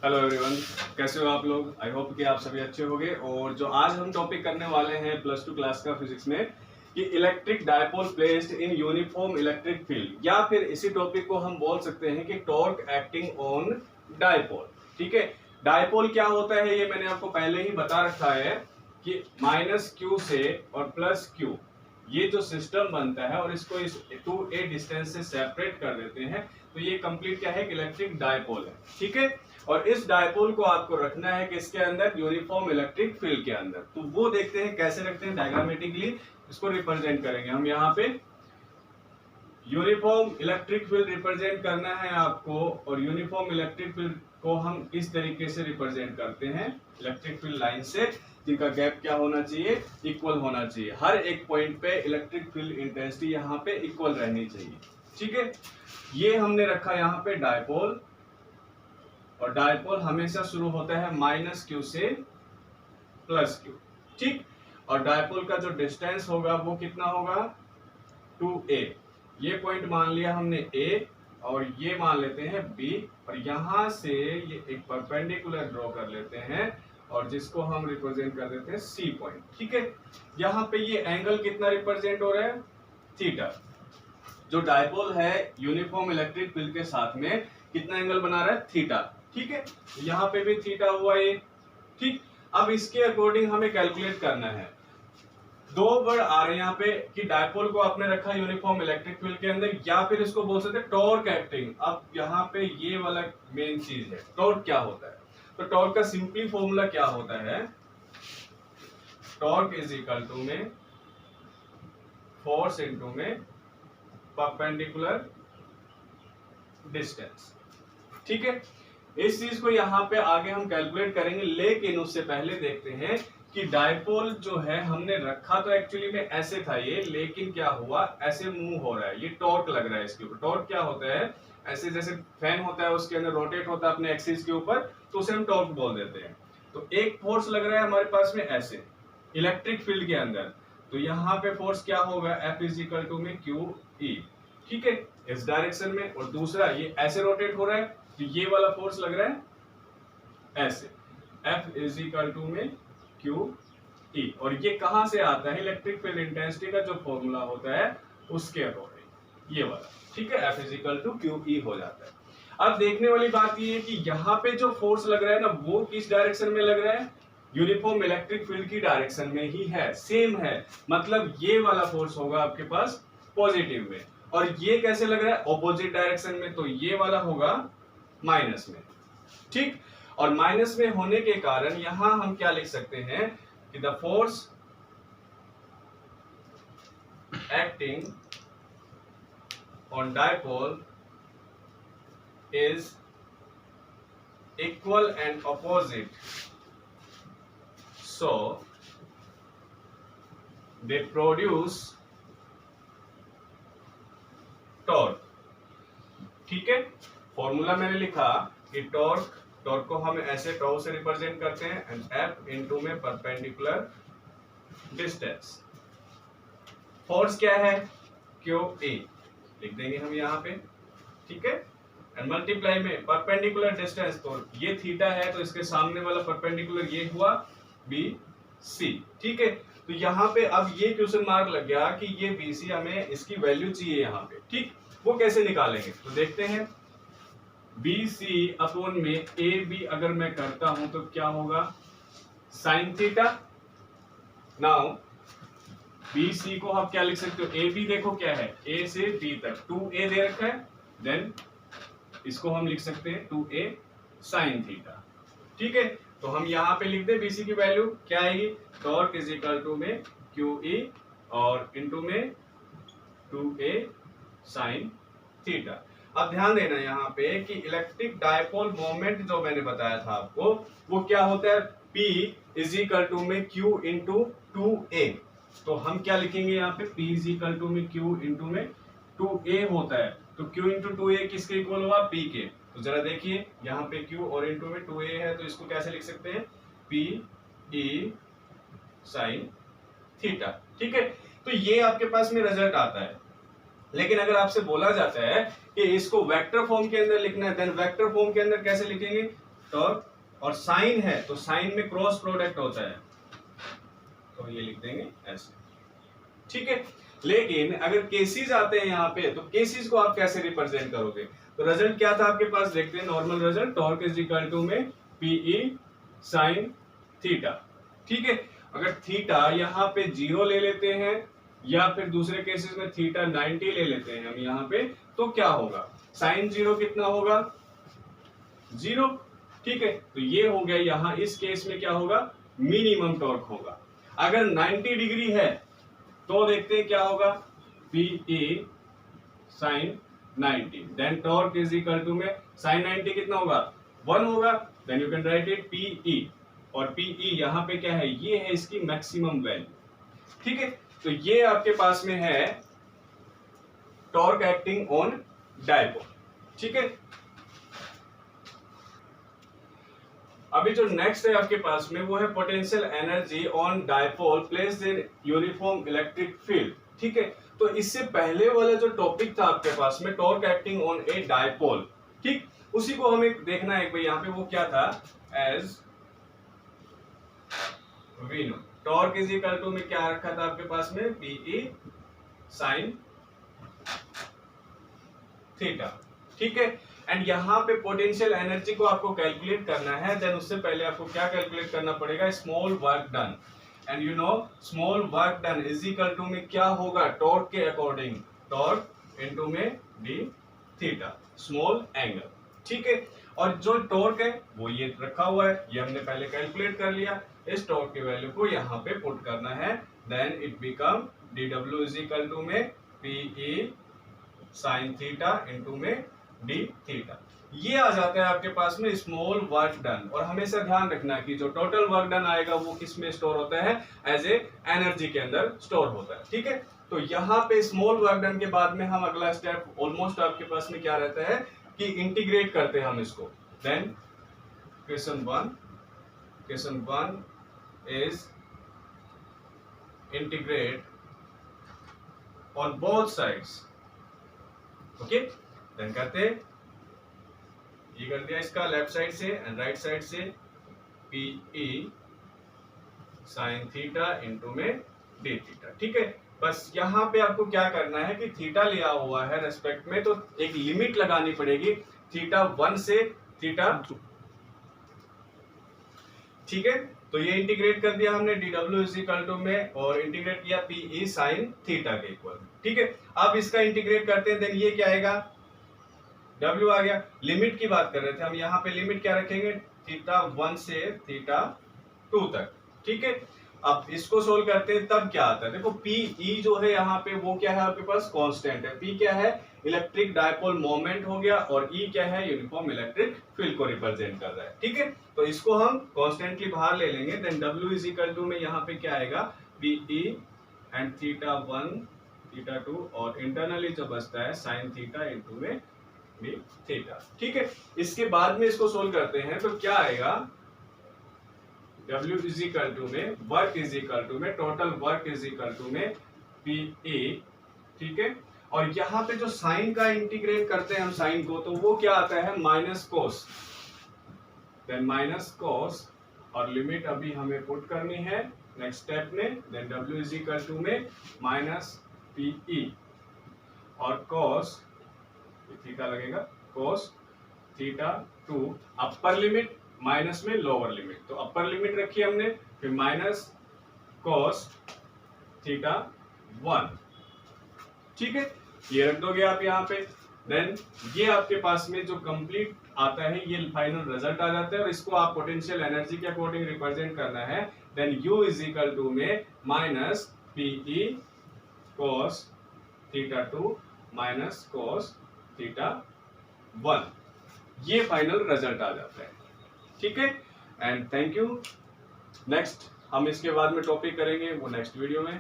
Hello everyone, कैसे हो आप लोग। आई होप कि आप सभी अच्छे होंगे। और जो आज हम टॉपिक करने वाले हैं प्लस 2 क्लास का फिजिक्स में कि electric dipole placed in uniform electric field, या फिर इसी टॉपिक को हम बोल सकते हैं कि टॉर्क एक्टिंग ऑन डायपोल। ठीक है, डायपोल क्या होता है ये मैंने आपको पहले ही बता रखा है कि माइनस क्यू से और प्लस क्यू ये जो सिस्टम बनता है और इसको इस 2a डिस्टेंस से सेपरेट कर देते हैं, तो ये कंप्लीट क्या है, इलेक्ट्रिक डायपोल है। ठीक है, और इस डायपोल को आपको रखना है किसके अंदर, यूनिफॉर्म इलेक्ट्रिक फील्ड के अंदर। तो वो देखते हैं कैसे रखते हैं, डायग्रामेटिकली इसको रिप्रेजेंट करेंगे हम। यहाँ पे यूनिफॉर्म इलेक्ट्रिक फील्ड रिप्रेजेंट करना है आपको, और यूनिफॉर्म इलेक्ट्रिक फील्ड को हम इस तरीके से रिप्रेजेंट करते हैं, इलेक्ट्रिक फील्ड लाइन से जिनका गैप क्या होना चाहिए, इक्वल होना चाहिए। हर एक पॉइंट पे इलेक्ट्रिक फील्ड इंटेंसिटी यहाँ पे इक्वल रहनी चाहिए। ठीक है, ये हमने रखा यहाँ पे डायपोल, और डायपोल हमेशा शुरू होता है माइनस क्यू से प्लस क्यू। ठीक, और डायपोल का जो डिस्टेंस होगा वो कितना होगा, 2a। ये पॉइंट मान लिया हमने a, और ये मान लेते हैं b, और यहां से ये एक परपेंडिकुलर ड्रॉ कर लेते हैं और जिसको हम रिप्रेजेंट कर देते हैं c पॉइंट। ठीक है, यहाँ पे ये एंगल कितना रिप्रेजेंट हो रहा है, थीटा। जो डायपोल है यूनिफॉर्म इलेक्ट्रिक फील्ड के साथ में कितना एंगल बना रहा है, थीटा। ठीक है, यहाँ पे भी थीटा हुआ ये। ठीक, अब इसके अकॉर्डिंग हमें कैलकुलेट करना है। दो वर्ड आ रहे हैं यहाँ पे कि डायपोल को आपने रखा यूनिफॉर्म इलेक्ट्रिक फील्ड के अंदर, या फिर इसको बोल सकते हैं टॉर्क एक्टिंग। अब यहाँ पे ये वाला मेन चीज है, टॉर्क क्या होता है। तो टॉर्क का सिंपली फॉर्मूला क्या होता है, टॉर्क इज इक्वल टू में फोर्स इनटू में परपेंडिकुलर डिस्टेंस। ठीक है, इस चीज को यहाँ पे आगे हम कैलकुलेट करेंगे, लेकिन उससे पहले देखते हैं कि डायपोल जो है हमने रखा तो एक्चुअली में ऐसे था ये, लेकिन क्या हुआ, ऐसे मूव हो रहा है, ये टॉर्क लग रहा है इसके ऊपर। टॉर्क क्या होता है, ऐसे जैसे फैन होता है उसके अंदर रोटेट होता है अपने एक्सिस के ऊपर, तो उसे हम टॉर्क बोल देते हैं। तो एक फोर्स लग रहा है हमारे पास में ऐसे इलेक्ट्रिक फील्ड के अंदर, तो यहाँ पे फोर्स क्या होगा, F इज इक्वल टू में क्यू ई। ठीक है, इस डायरेक्शन में, और दूसरा ये ऐसे रोटेट हो रहा है, तो ये वाला फोर्स लग रहा है ऐसे, F इज इक्वल टू में क्यू ई। और ये कहां से आता है, इलेक्ट्रिक फील्ड इंटेंसिटी का जो फॉर्मूला होता है उसके अकॉर्डिंग, ये वाला। ठीक है, F is equal to q E हो जाता है। अब देखने वाली बात ये है कि यहाँ पे जो फोर्स लग रहा है ना, वो किस डायरेक्शन में लग रहा है, यूनिफॉर्म इलेक्ट्रिक फील्ड की डायरेक्शन में ही है, सेम है। मतलब ये वाला फोर्स होगा आपके पास पॉजिटिव में, और ये कैसे लग रहा है, ऑपोजिट डायरेक्शन में, तो ये वाला होगा माइनस में। ठीक, और माइनस में होने के कारण यहां हम क्या लिख सकते हैं कि the force acting on dipole is equal and opposite, so they produce torque. ठीक है, फॉर्मूला मैंने लिखा कि टॉर्क को हम ऐसे टॉ से रिप्रेजेंट करते हैं, एंड F इनटू में परपेंडिकुलर डिस्टेंस। फोर्स क्या है, क्यू ए लिख देंगे हम यहाँ पे। ठीक है, एंड मल्टीप्लाई में परपेंडिकुलर डिस्टेंस, तो ये थीटा है तो इसके सामने वाला परपेंडिकुलर ये हुआ बी सी। ठीक है, तो यहाँ पे अब ये क्वेश्चन मार्क लग गया कि ये बी सी हमें इसकी वैल्यू चाहिए यहाँ पे। ठीक, वो कैसे निकालेंगे, तो देखते हैं। बी सी अपॉन में ए बी अगर मैं करता हूं तो क्या होगा, sine theta. Now B C को आप क्या लिख सकते हो, ए बी देखो क्या है, ए से बी तक 2a दे रखा है, देन इसको हम लिख सकते हैं 2a साइन थीटा। ठीक है, तो हम यहाँ पे लिख दे बी सी की वैल्यू क्या आएगी, टॉर्क इज इक्वल टू में क्यू ई और इनटू में 2a साइन थीटा। अब ध्यान देना यहाँ पे कि इलेक्ट्रिक डायपोल मोमेंट जो मैंने बताया था आपको, वो क्या होता है, P इज इक्वल टू में Q इंटू 2a। तो हम क्या लिखेंगे यहाँ पे, P इज इक्वल टू में Q इंटू में 2a होता है, तो Q इंटू 2a किसके इक्वल हुआ, P के। तो जरा देखिए यहाँ पे Q और इंटू में 2a है, तो इसको कैसे लिख सकते हैं, P E साइन थीटा। ठीक है, तो ये आपके पास में रिजल्ट आता है। लेकिन अगर आपसे बोला जाता है कि इसको वेक्टर फॉर्म के अंदर लिखना है, देन वेक्टर फॉर्म के अंदर कैसे लिखेंगे, टॉर्क, और साइन है तो साइन में क्रॉस प्रोडक्ट होता है, तो ये लिख देंगे ऐसे, ठीक है। लेकिन अगर केसीज आते हैं यहाँ पे, तो केसीज को आप कैसे रिप्रेजेंट करोगे? तो रिजल्ट क्या था आपके पास, देखते हैं normal result, torque is equal to में पीई साइन थीटा, ठीक है। अगर थीटा यहाँ पे 0 ले लेते हैं, या फिर दूसरे केसेस में थीटा 90 ले लेते हैं हम यहाँ पे, तो क्या होगा, साइन 0 कितना होगा, 0, ठीक है। तो ये हो गया, यहाँ इस केस में क्या होगा, मिनिमम टॉर्क होगा। अगर 90 डिग्री है तो देखते हैं क्या होगा, p E sine 90, then torque is equal to में साइन 90 कितना होगा, 1 होगा, then you can write it p E, और पीई यहाँ पे क्या है, ये है इसकी मैक्सिमम वैल्यू, ठीक है। तो ये आपके पास में है टॉर्क एक्टिंग ऑन डायपोल, ठीक है। अभी जो नेक्स्ट है आपके पास में वो है potential energy on dipole placed in uniform electric field, ठीक है। तो इससे पहले वाला जो टॉपिक था आपके पास में torque acting on A dipole, ठीक, उसी को हमें देखना है भाई यहाँ पे वो क्या था, as we know torque is equal to में क्या रखा था आपके पास में, पीई साइन थीटा, ठीक है। एंड यहाँ पे पोटेंशियल एनर्जी को आपको कैलकुलेट करना है, देन उससे पहले आपको क्या कैलकुलेट करना पड़ेगा, small work done, and you know small work done is equal to में क्या होगा, टॉर्क के अकॉर्डिंग, टॉर्क इनटू में डी थीटा, स्मॉल एंगल, ठीक है। और जो टॉर्क है वो ये रखा हुआ है, ये हमने पहले कैलकुलेट कर लिया, इस टॉर्क की वैल्यू को यहाँ पे पुट करना है, then it become dw is equal to में पीई साइन थीटा इनटू में डी थीटा, ये आ जाता है आपके पास में स्मॉल वर्क डन। और हमेशा ध्यान रखना कि जो टोटल वर्क डन आएगा वो किस में स्टोर होता है, एज ए एनर्जी के अंदर स्टोर होता है, ठीक है। तो यहाँ पे स्मॉल वर्क डन के बाद में हम अगला स्टेप ऑलमोस्ट आपके पास में क्या रहता है कि इंटीग्रेट करते हैं हम इसको, then question one is integrate on both sides, okay, then करते हैं, ये कर दिया इसका लेफ्ट साइड से एंड राइट साइड से, पीई साइन थीटा इनटू में डी थीटा, ठीक है। बस यहाँ पे आपको क्या करना है कि थीटा लिया हुआ है रेस्पेक्ट में, तो एक लिमिट लगानी पड़ेगी थीटा 1 से थीटा 2, ठीक है। तो ये इंटीग्रेट कर दिया हमने dw इज इक्वल टू में, और इंटीग्रेट किया पीई साइन थीटा के इक्वल, ठीक है। अब इसका इंटीग्रेट करते हैं, देन ये क्या आएगा, w आ गया। लिमिट की बात कर रहे थे हम, यहाँ पे लिमिट क्या रखेंगे, थीटा 1 से थीटा 2 तक, ठीक है। अब इसको सोल्व करते हैं, तब क्या आता है, देखो पीई जो है यहाँ पे वो क्या है आपके पास, कांस्टेंट है, पी क्या है, इलेक्ट्रिक डायपोल मोमेंट हो गया, और ई क्या है, यूनिफॉर्म इलेक्ट्रिक फील्ड को रिप्रेजेंट कर रहा है, ठीक है। तो इसको हम कांस्टेंटली बाहर ले लेंगे, then w is equal to में यहाँ पे क्या आएगा, पीई एंड थीटा 1 थीटा 2, और इंटरनली जो बचता है साइन थीटा इनटू में डी थीटा, ठीक है। इसके बाद में इसको सोल्व करते हैं, तो क्या आएगा, W इज इक्वल टू में वर्क इज इक्वल टू में total work is equal to में पीए, ठीक है। और यहाँ पे जो साइन का इंटीग्रेट करते हैं हम साइन को, तो वो क्या आता है, minus cos, then minus cos, और लिमिट अभी हमें पुट करनी है नेक्स्ट स्टेप में, then W is equal to में माइनस पीई और कोस थीटा लगेगा, cos theta 2, upper limit minus में लोअर लिमिट, तो अपर लिमिट रखी हमने, फिर माइनस कोस थीटा 1, ठीक है। ये रख दोगे आप यहाँ पे, देन ये आपके पास में जो कंप्लीट आता है, ये फाइनल रिजल्ट आ जाता है, और इसको आप पोटेंशियल एनर्जी के अकॉर्डिंग रिप्रेजेंट करना है, then U is equal to में minus PE cos theta 2 minus cos theta 1, ये फाइनल रिजल्ट आ जाता है, ठीक है। And thank you. नेक्स्ट हम इसके बाद में टॉपिक करेंगे वो नेक्स्ट वीडियो में।